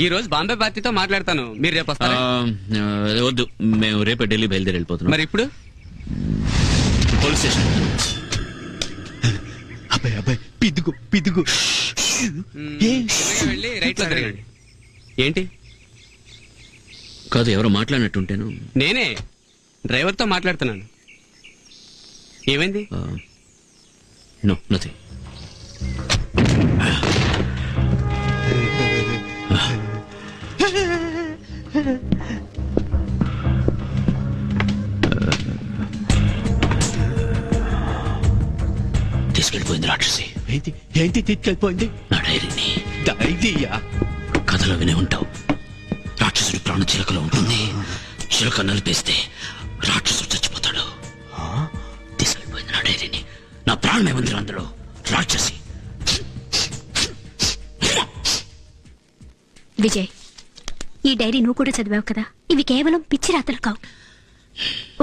ఈ రోజు బాంబే పార్టీతో మాట్లాడతాను, మీరు రేపు వస్తారా? వద్దు, మేము రేపు ఢిల్లీ బయలుదేరి వెళ్ళిపోతున్నాం. మరి ఇప్పుడు పోలీస్ స్టేషన్. అబ్బాయి అబ్బాయి పిదుగు పిదుగు. వెళ్ళి రైట్ లో తిరగండి. ఏంటి? కాదు, ఎవరో మాట్లాడినట్టుంటేను. నేనే డ్రైవర్ తో మాట్లాడుతున్నాను. ఏమైంది? No, nothing. తీసుకెళ్ళిపోయింది రాక్షసి. ఏంటి ఏంటి తీసుకెళ్ళిపోయింది? నా డైరీని. డైరీయా? కథలో వినే ఉంటావు. రాక్షసుడి ప్రాణ చిలకలో ఉంటుంది. చిలక నలిపేస్తే రాక్షసుడు చచ్చిపోతాడు. తీసుకెళ్ళిపోయింది నా డైరీని. నా ప్రాణమే ఉంది అందులో. రాక్షసి. విజయ్, ఈ డైరీ నువ్వు కూడా చదివావు కదా. ఇవి కేవలం పిచ్చి రాతలు కావు,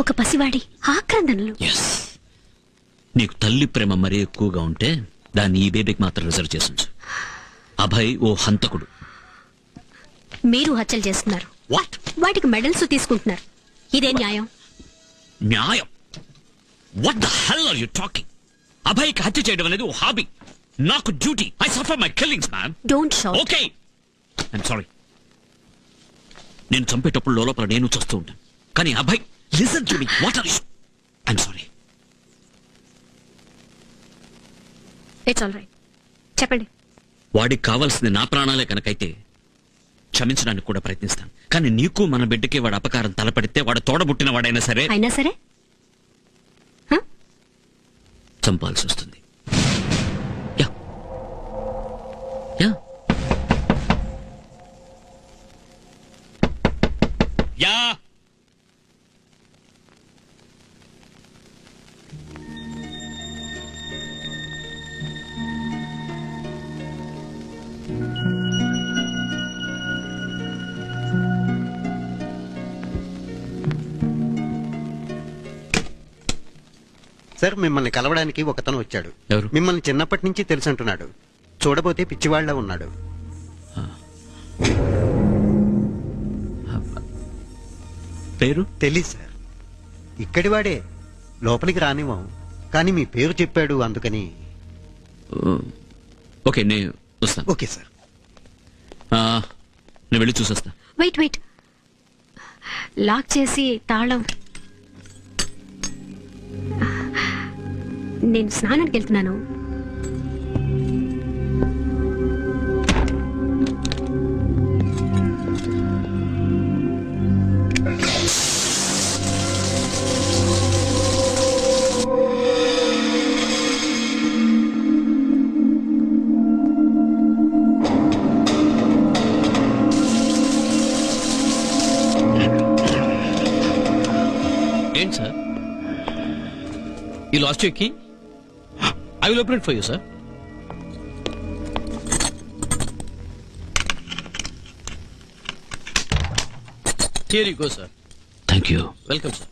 ఒక పసివాడి ఆక్రందనలు. నీకు తల్లి ప్రేమ మరీ ఎక్కువగా ఉంటే దాన్ని ఈ బేబీకి మాత్రం రిజర్వ్ చేసించు. అభయ్ ఓ హంతకుడు. మీరు హత్యలు చేస్తున్నారు. వాట్? వాటికి మెడల్స్ తీసుకుంటున్నారు. ఇదే న్యాయం? న్యాయం? What the hell are you talking? అభయ్కి హత్య చేయడం అనేది ఓ హాబీ, నాకు duty. I suffer my killings ma'am. Don't shout. Okay, I'm sorry. నేను చంపేటప్పుడు లోపల నేను చూస్తూ ఉంటాను, కానీ Abhay listen to me. What are you? I'm sorry. It's all right, చెప్పండి. వాడికి కావాల్సింది నా ప్రాణాలే కనుకైతే క్షమించడానికి కూడా ప్రయత్నిస్తాను. కానీ నీకు మన బిడ్డకి వాడు అపకారం తలపడితే వాడు తోడబుట్టిన వాడైనా సరే అయినా సరే చంపాల్సి వస్తుంది. Yeah yeah yeah. సార్, మిమ్మల్ని కలవడానికి ఒకతను వచ్చాడు. ఎవరు? మిమ్మల్ని చిన్నప్పటి నుంచి తెలుసంటున్నాడు. చూడబోతే పిచ్చివాళ్లా ఉన్నాడు. పేరు తెలీదు సార్. ఇక్కడి వాడే, లోపలికి రానివ్వం. కానీ మీ పేరు చెప్పాడు, అందుకని. ఓకే, నేను వస్తాను. Okay sir. నేను వెళ్ళి చూసొస్తా. వెయిట్ వెయిట్, లాక్ చేసి తాళం. నేను స్నానానికి వెళ్తున్నాను. ఏంటి sir, you lost your key? I will open it for you, sir. Here you go, sir. Thank you. Welcome, sir.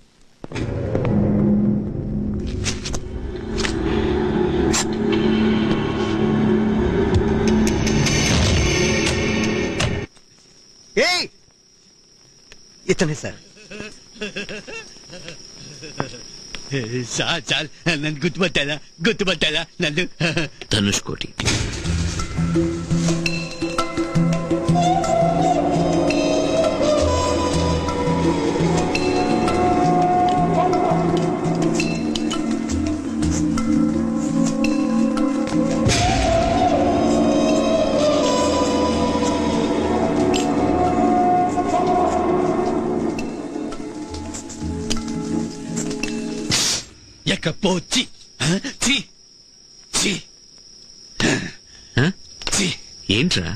ఏయ్, ఇతనే సార్. సార్ సార్, నన్ను గుర్తుపట్టారా నన్ను? ధనుష్ కోటి. ఎక్కపోచి ఏంట్రా?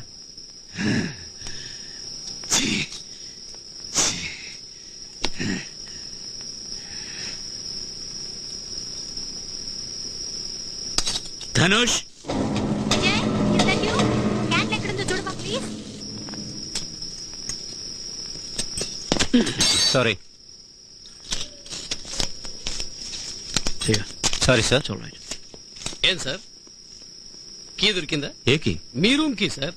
Dhanush, Sorry. Sorry, sir. it's all right. ఏం సార్ కీ దొరికిందా? ఏకి మీ room key sir.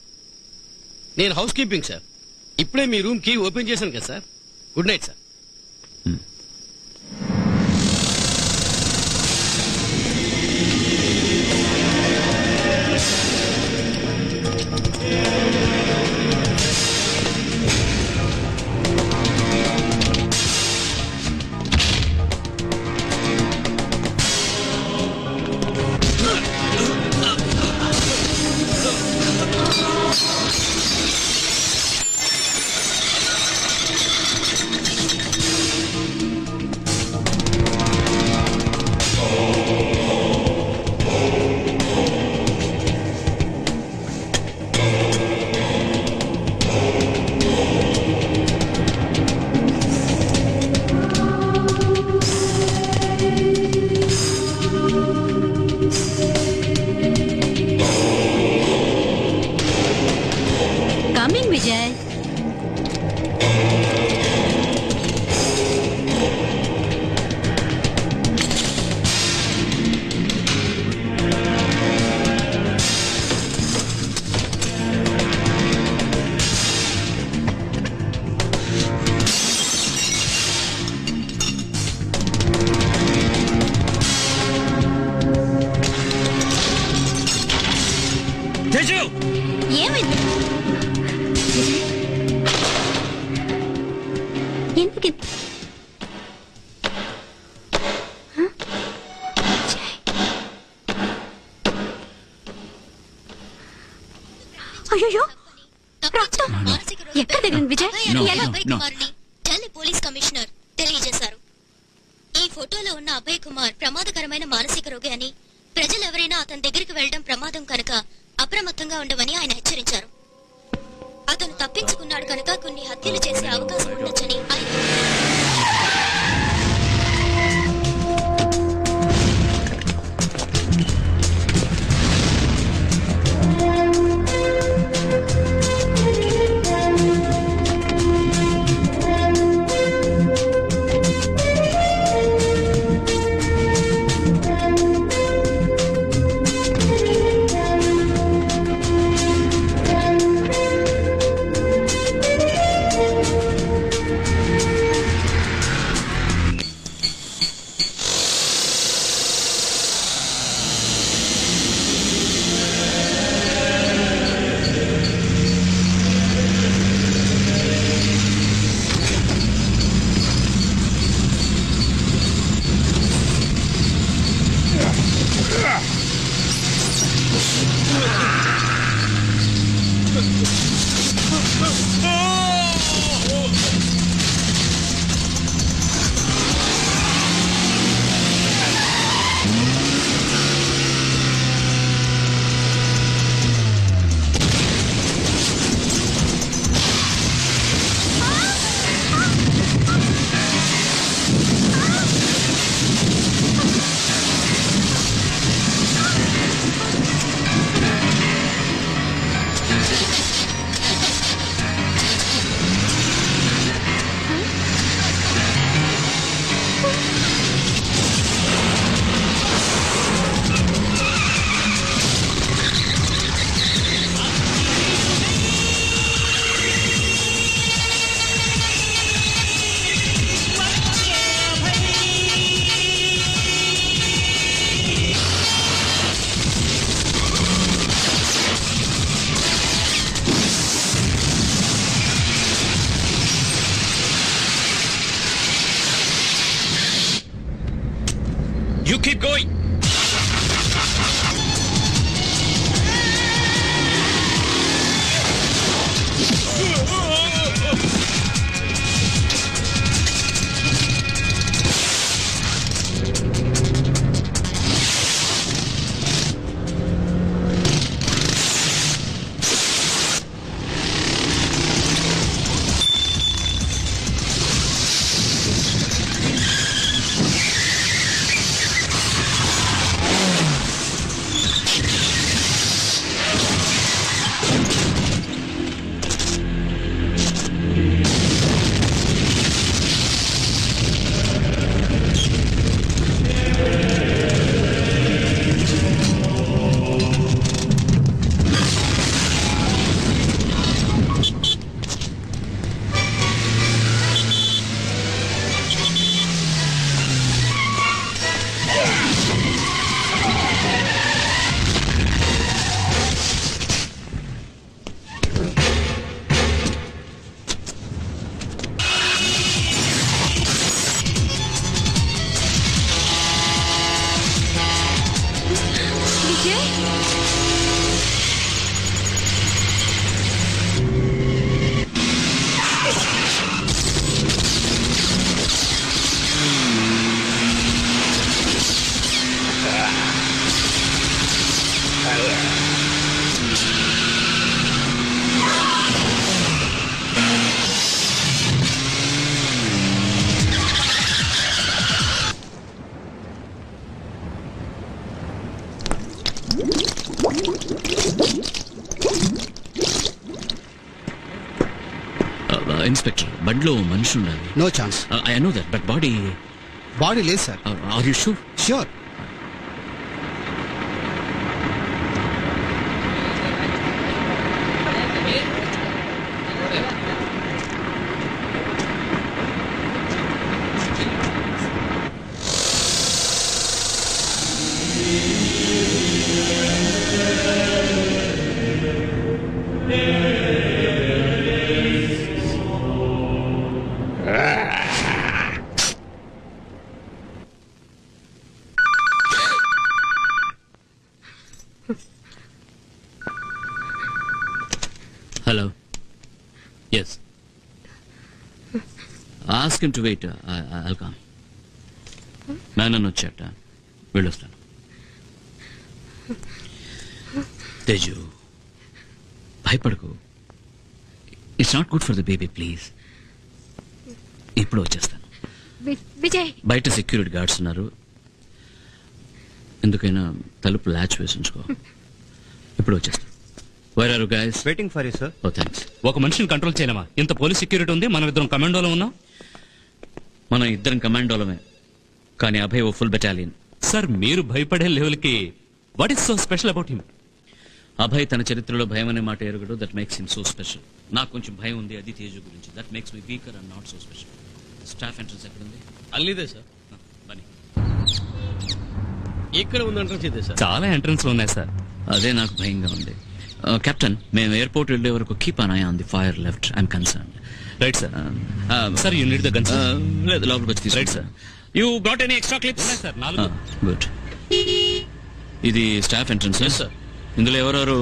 నేను హౌస్ కీపింగ్ సార్. ఇప్పుడే మీ రూమ్ కీ ఓపెన్ చేశాను కదా sir. Good night sir. Coming Vijay. ఏమైంది విజయ్? ఎందుకు హ? విజయ్. అయ్యయ్యో, రక్తం. ఎక్కడ తగిలింది విజయ్? ఎలా? ఢిల్లీ పోలీస్ కమిషనర్ తెలియజేశారు. ఈ ఫోటోలో ఉన్న అభయ్ కుమార్ ప్రమాదకరమైన మానసిక రోగి అని, ప్రజలు ఎవరైనా అతని దగ్గరికి వెళ్లడం ప్రమాదం కనుక అప్రమత్తంగా ఉండవని ఆయన హెచ్చరించారు. అతను తప్పించుకున్నాడు కనుక కొన్ని హత్యలు చేసే అవకాశం ఉండొచ్చని ఆయన విజయ్ ఇన్స్పెక్టర్ బండిలో మనిషి ఉండాలి. No chance. I know that but body body లేదు sir. Are you sure? Sure. Hello. Yes. Ask him to wait. I'll come. Menon వచ్చాట. వెళ్ళొస్తాను. తేజు భయపడకు. It's not good for the baby please. ఇప్పుడు వచ్చేస్తాను. విజయ్ బయట సెక్యూరిటీ గార్డ్స్ ఉన్నారు. ఎందుకైనా తలుపు లాచ్ వేసి ఉంచుకో. ఇప్పుడు వచ్చేస్తాను. Where are you guys? Waiting for you sir. Oh, thanks. ఒక మనిషిని కంట్రోల్ చేయలేమా? ఇంత పోలీస్ సెక్యూరిటీ ఉంది, మనం ఇద్దరం కమాండోలో ఉన్నాం. మనం ఇద్దరం కమాండోలమే, కానీ అభయ్ ఓ ఫుల్ బెటాలియన్. సార్ మీరు భయపడే లెవెల్కి what is so special about him? Abhay తన చరిత్రలో భయం అనే మాట ఎరగడు. That makes him so special. నాకు కొంచెం భయం ఉంది, అది తేజు గురించి. That makes me weaker and not so special. Staff entrance ఎక్కడుంది? అల్లిదే సార్. బని. ఇక్కడ ఉంది ఎంట్రన్స్ ఇదే సార్. చాలా ఎంట్రన్స్ ఉన్నాయి సార్. అదే నాకు భయంగా ఉంది. కెప్టెన్, మేము ఎయిర్పోర్ట్ వెళ్ళే వరకు keep an I on the fire left. I'm concern. Right sir. Sir you need the gun. లేదు, లోపలికి వచ్చి తీసుకో. Right sir. You brought any extra clips? ఉన్నాయి సార్, 4. గుడ్. ఇది స్టాఫ్ ఎంట్రన్స్. Yes, sir. ఇందులో ఎవరెవరు?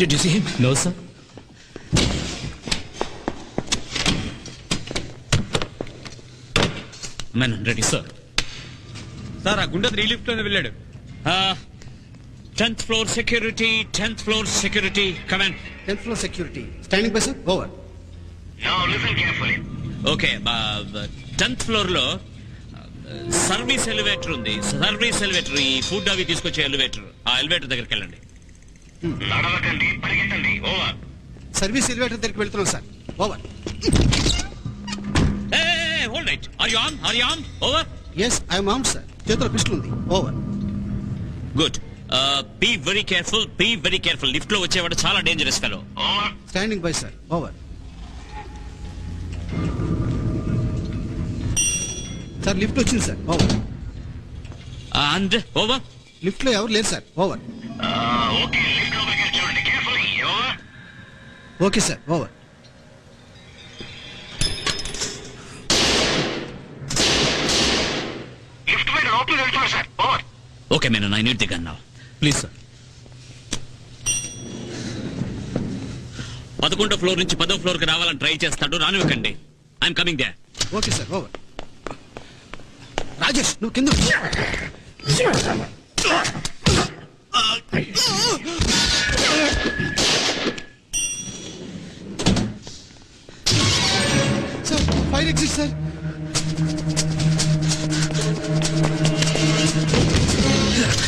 Did you see him? No, sir. Men ready sir. Sir ఆ గుండె 3 లిఫ్ట్ లోనే వెళ్ళాడు. 10th floor security, 10th floor security, come in. 10th floor security. Standing by, sir. Over. Okay. 10th floor లో service elevator ఉంది. Service elevator, ఈ food అవి తీసుకొచ్చే elevator. ఆ ఎలివేటర్ దగ్గరికి వెళ్ళండి. సర్వీస్ ఎలివేటర్ దగ్గరికి వెళ్తున్నాం sir. Over. Hold it. Are you arm? Are you arm? Over. Yes, I'm armed sir. చేతిలో పిస్టల్ ఉంది. Over. Good. Be very careful. Be very careful. Lift లో వచ్చేవాడు చాలా dangerous fellow. Standing by sir. Over. Sir lift వచ్చింది sir. Over. And over. Lift లో ఎవరు లేరు sir. Over. Okay sir. Over. Okay Menon, I need the gun now. Please sir. 11వ floor నుంచి 10వ ఫ్లోర్ కి రావాలని ట్రై చేస్తాడు, రానివ్వకండి. I'm coming there. Okay sir, over. Rajesh నువ్వు కింద sir, fire exit sir.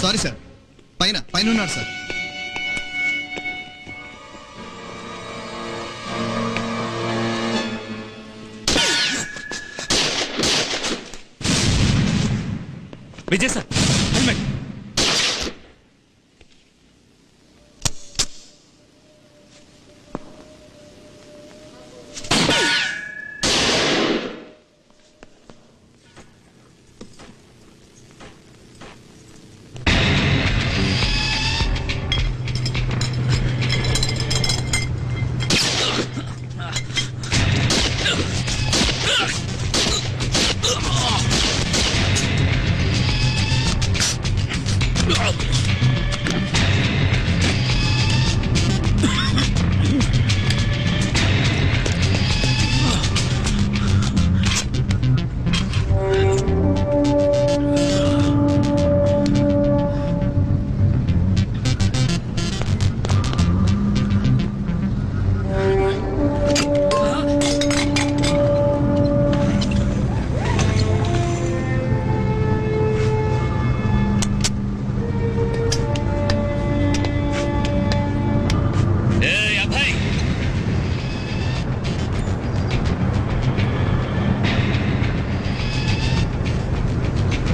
Sorry sir, పైన ఉన్నాడు sir. Vijay sir, helmet.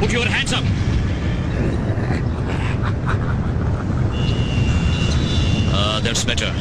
Put your hands up. That's better.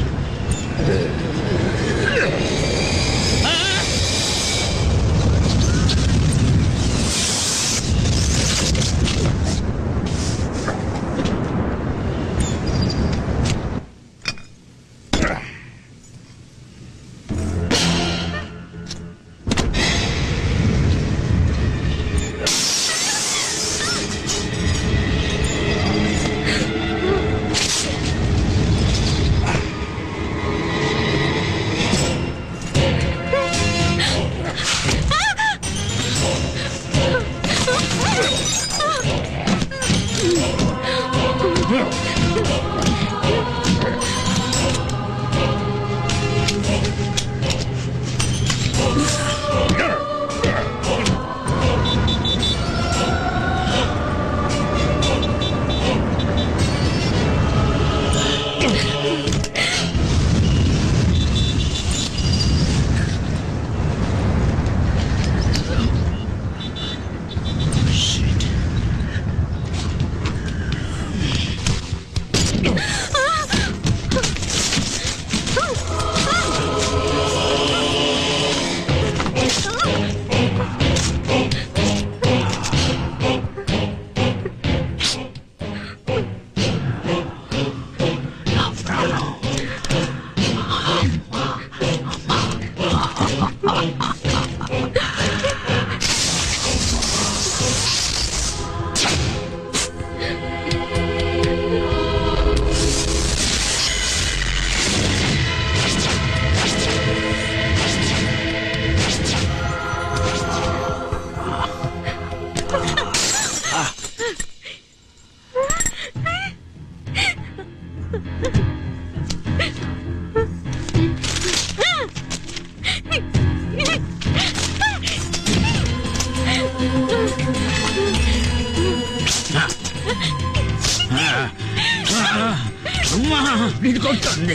అమ్మా నేను కొట్టండి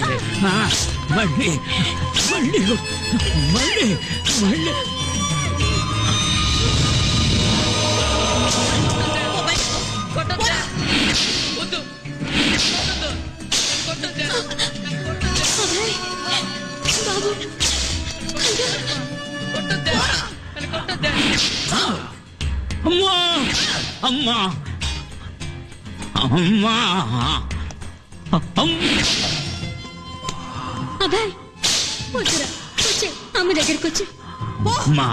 మళ్ళీ మళ్ళీ మళ్ళీ మళ్ళీ అమ్మా అమ్మా అమ్మా అబ్బాయి వద్దురా, వచ్చే అమ్మ దగ్గరికి వచ్చి. అమ్మా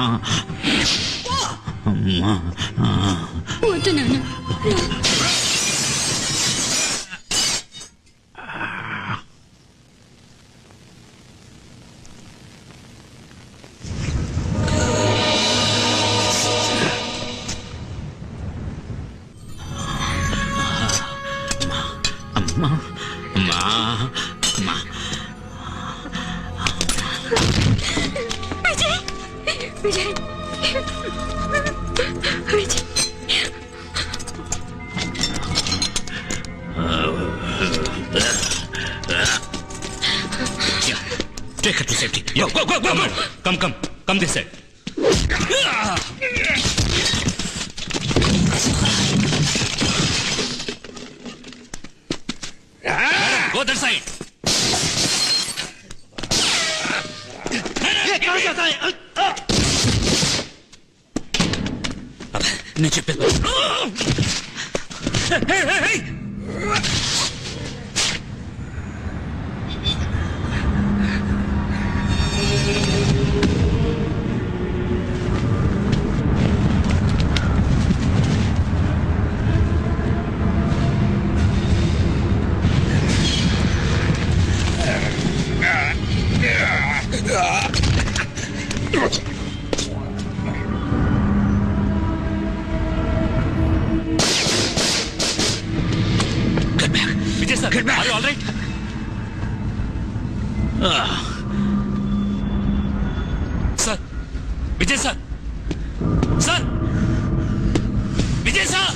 అమ్మా వద్దు నాన్న. అమ్మా అమ్మా అమ్మా Vijay Vijay Vijay Take her to safety. Go, go, go, go, go. Come this side. Go that side. నేను చెప్పేది Vijay sir, are you all right? Sir, Vijay sir. Sir, Vijay sir.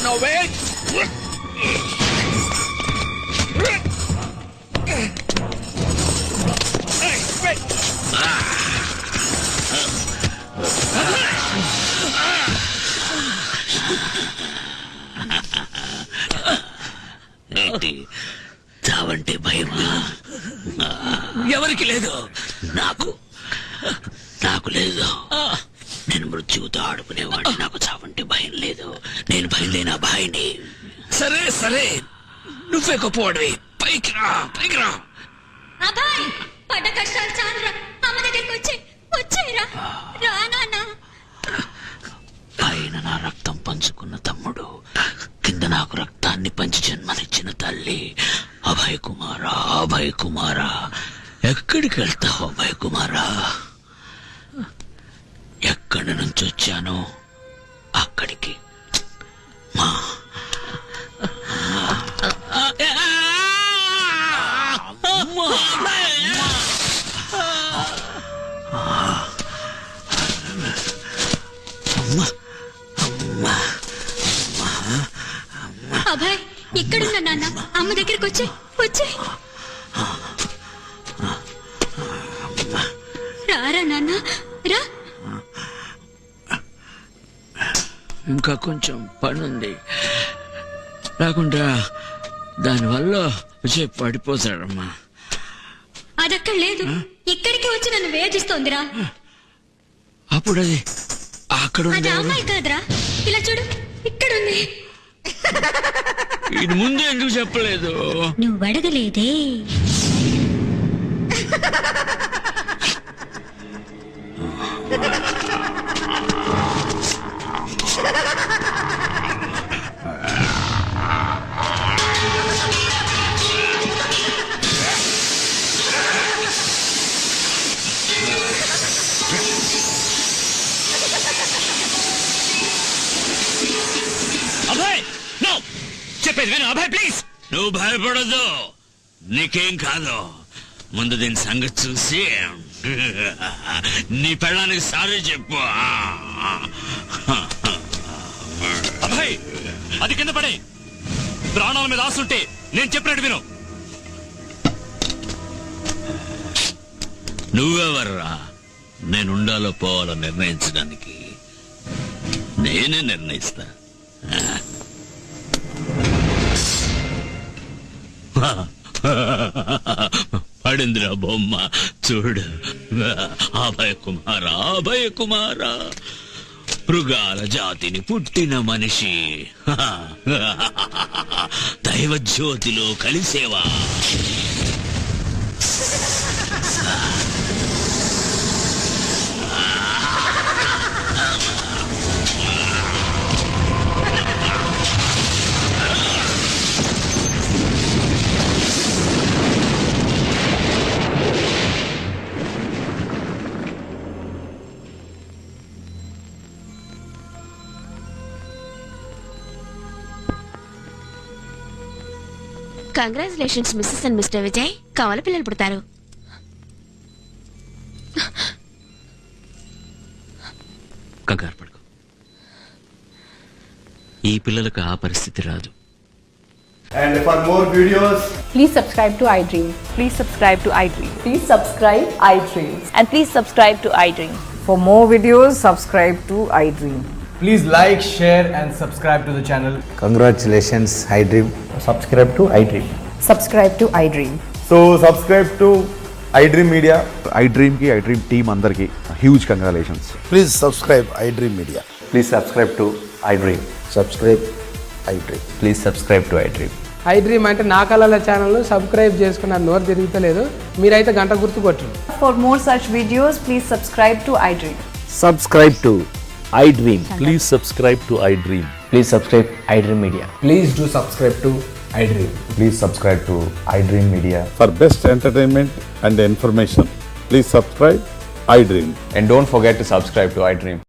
now, wait! ఏంటి చావంటే భయమా? ఎవరికి లేదు, నాకు లేదు. నేను మృత్యువుతో ఆడుకునేవాడిని, నాకు చావంటే భయం లేదు. నేను బయలుదేరిన బాయిని. సరే నువ్వే గొప్పవాడివి, పైకి రా. అబ్బాయ్ పడ్డ కష్టాలు చాలురా, అమ్మ దగ్గరికి వచ్చేరా రా నాన్న. పైన నా రక్తం పంచుకున్న తమ్ముడు, కింద నాకు రక్తాన్ని పంచి జన్మనిచ్చిన తల్లి. అభయ్ కుమారా, ఎక్కడికి వెళ్తావు అభయ్ కుమారా? ఎక్కడి నుంచి వచ్చానో అక్కడికి. అభయ్ ఇక్కడున్నా నాన్న, అమ్మ దగ్గరికి వచ్చే రారా నాన్న రా. ఇంకా కొంచెం పనుంది, లేకుండా దానివల్ల విజయ్ పడిపోతాడమ్మా. అదక్కడ లేదు, ఇక్కడికి వచ్చి నన్ను వేధిస్తోందిరా. అప్పుడు అది అక్కడ అది అమ్మాయి కాదురా, ఇలా చూడు ఇక్కడుంది. ఇది ముందు ఎందుకు చెప్పలేదు? నువ్వు అడగలేదే. అభయ్ నో, చెప్పేది విను అభయ్ ప్లీజ్. నువ్వు భయపడదు, నీకేం కాదు. ముందు దీని సంగతి చూసి నీ పెళ్ళానికి సారీ చెప్పు. అభయ్ అది కింద పడే, ప్రాణాల మీద ఆశుంటే నేను చెప్పినట్టు విను. నువ్వెవర్రా నేనుండాలో పోవాలో నిర్ణయించడానికి? నేనే నిర్ణయిస్తా. పడిందిరా బొమ్మ, చూడు. అభయ్ కుమారా, మృగాల జాతిని పుట్టిన మనిషి, దైవజ్యోతిలో కలిసేవా? Congratulations Mrs and Mr Vijay, కమల పిల్లలు పుడతారు. కంగారు పడుకో, ఈ పిల్లలకు ఆ పరిస్థితి రాదు. And for more videos, please subscribe to iDream. Please subscribe to iDream. Please subscribe iDream. And please subscribe to iDream. For more videos, subscribe to iDream. please like, share and subscribe to the channel. Congratulations iDream. Subscribe to iDream. Subscribe to iDream. So subscribe to iDream Media. iDream ki iDream team andarki huge congratulations. Please subscribe iDream Media. Please subscribe to iDream. Subscribe iDream. Please subscribe to iDream. iDream అంటే నా కళల channel subscribe చేసుకున్న నోరు తిరుగుతలేదు, మీరైతే గంట గుర్తు కొట్టండి. For more such videos, please subscribe to iDream. Subscribe to iDream. Please subscribe to iDream. Please subscribe iDream Media. Please do subscribe to iDream. Please subscribe to iDream Media. For best entertainment and information, please subscribe iDream. And don't forget to subscribe to iDream.